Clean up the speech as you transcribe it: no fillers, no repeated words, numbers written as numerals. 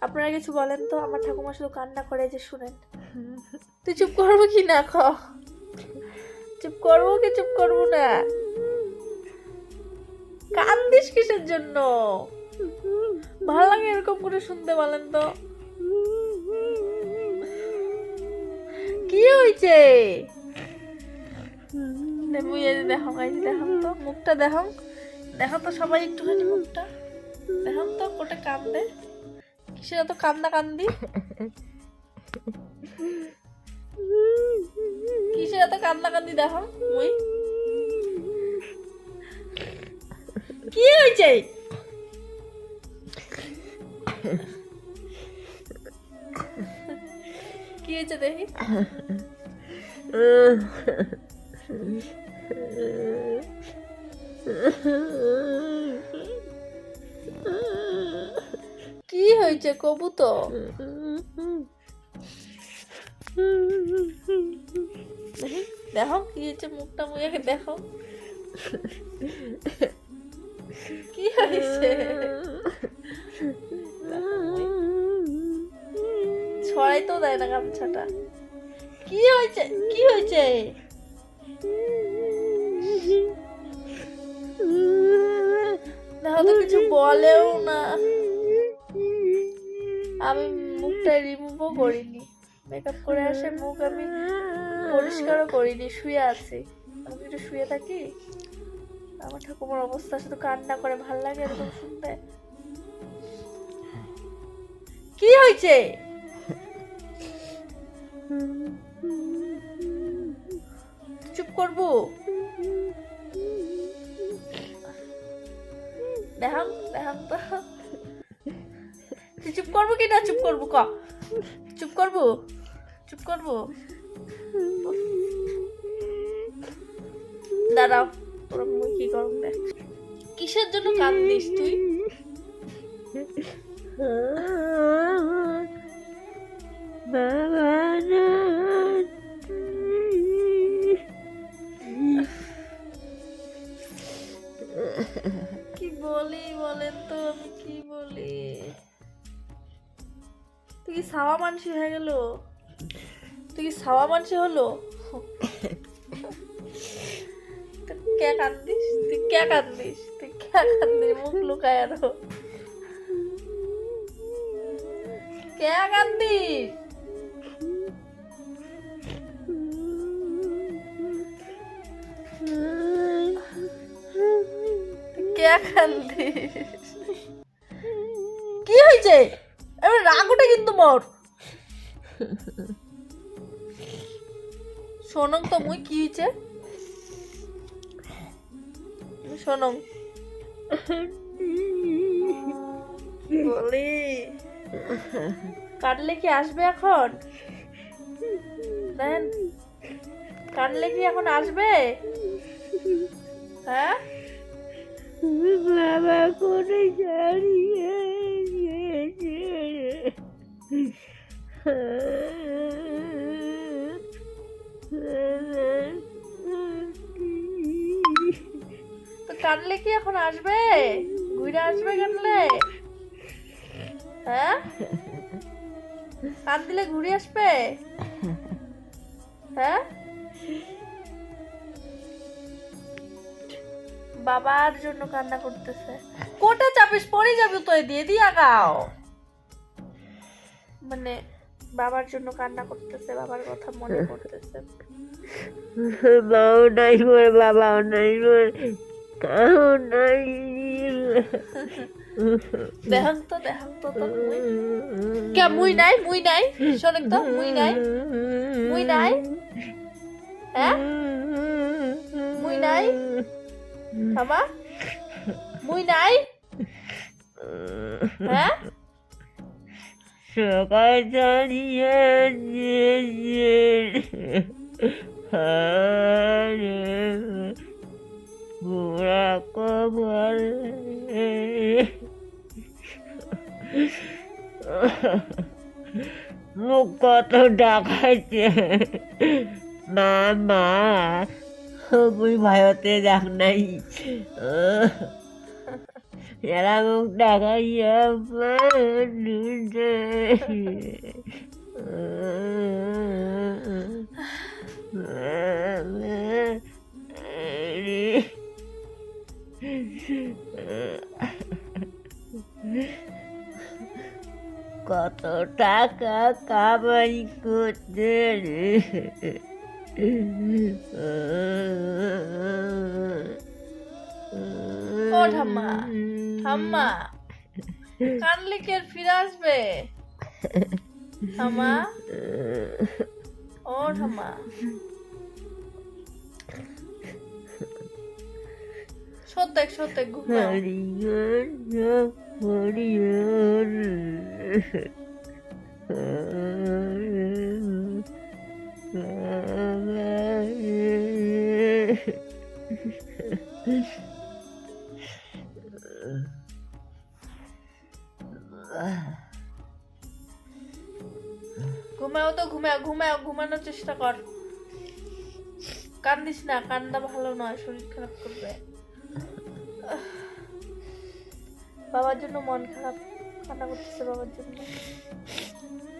আপনারা কিছু বলেন তো, আমার ঠাকুমা শুধু কান্না করে যে শুনেন। তুই চুপ করবো কি না খ? চুপ করবো কি চুপ করবো না? কান্দিস কিসের জন্য? ভালো লাগে এরকম করে শুনতে, বলেন তো কি হয়েছে? দেখো দেখো তো মুখটা, দেখো দেখো তো সবাই একটুখানি মুখটা দেখো তো, কোটে কান্দে কিসের এত কান্দা কান্দি? কিসের এত কান্দা কান্দি দেখো? মুই কি হয়েছে? কি হয়েছে দেখি? কি হয়েছে কবু তো? দেখো কি হয়েছে, মুখটা মুখে দেখো কি হয়েছে? ছড়াই তো দেয় না গামছাটা। কি হয়েছে? কি হয়েছে? দেখো তো কিছু বলেও না। আমি মুখটা রিমুভও করিনি, মেকআপ করে আসে মুখ আমি পরিষ্কারও করিনি, শুয়ে আছি। আমি একটু শুয়ে থাকি, আমার ঠাকুমার অবস্থা শুধু কান্না করে, ভাল লাগে এরকম শুনতে। কি হয়েছে? চুপ করবো? দেখাম দেখাম তো, চুপ করবো কি না? চুপ করবো ক? চুপ করবো? চুপ করবো? দাঁড়াও, তোরা মুই কি করব দেখ। কিসের জন্য কান্দিস তুই? কি বলি বলেন তো, আমি কি বলি? তুই কি সাওয়া মানসি হয়ে গেল? তুই কি সাওয়া মানসি হলো? কে কান্দিস? তুই কে কান্দিস? তুই কে কান্দিস? মুখ লুকায় আরো কে কান্দিস? কে কান্দিস? কি হয়েছে? এবার রাগ ওঠে কিন্তু মোর। শোনং তো মুই কি হয়েছে? শোনং বলি, কাটলে কি আসবে এখন? দেন কাটলে কি এখন আসবে? হ্যাঁ বাবা করে জানিয়ে তো কাটলে কি এখন আসবে? ঘুরে আসবে কাটলে? হ্যাঁ কাট দিলে ঘুরে আসবে? হ্যাঁ বাবার জন্য কান্না করতেছে। কোটে চাপিস, পরে যাবি তো, দিয়ে দিয়ে আগাও। মানে বাবার জন্য কান্না করতেছে, বাবার কথা মনে করতেছে। বাবাও নাই বলে, বাবাও নাই বলে, কাউ নাই। দেখান তো তো মুই কে? মুই নাই, মুই নাই, শোনেন তো, মুই নাই, মুই নাই। হ্যাঁ মুই নাই বাবা, মুই নাই। হ্যাঁ সকাল জানিয়ে বুড়া কবর মুখ কত ডাকাইছে মা মা, মুই ভয়তে যাক নাই। যারা মুখ দেখাইয়া মানুষে কত টাকা কামাই করতে রে ও ঠাম্মা ঠাম্মা কানলে কি আর ফিরে আসবে ঠাম্মা ও ঠাম্মা সত্যি ঘুমাও ঘুমানোর চেষ্টা কর কান্দিস না কান্না ভালো নয় শরীর খারাপ করবে বাবার জন্য মন খারাপ কান্না করতেছে বাবার জন্য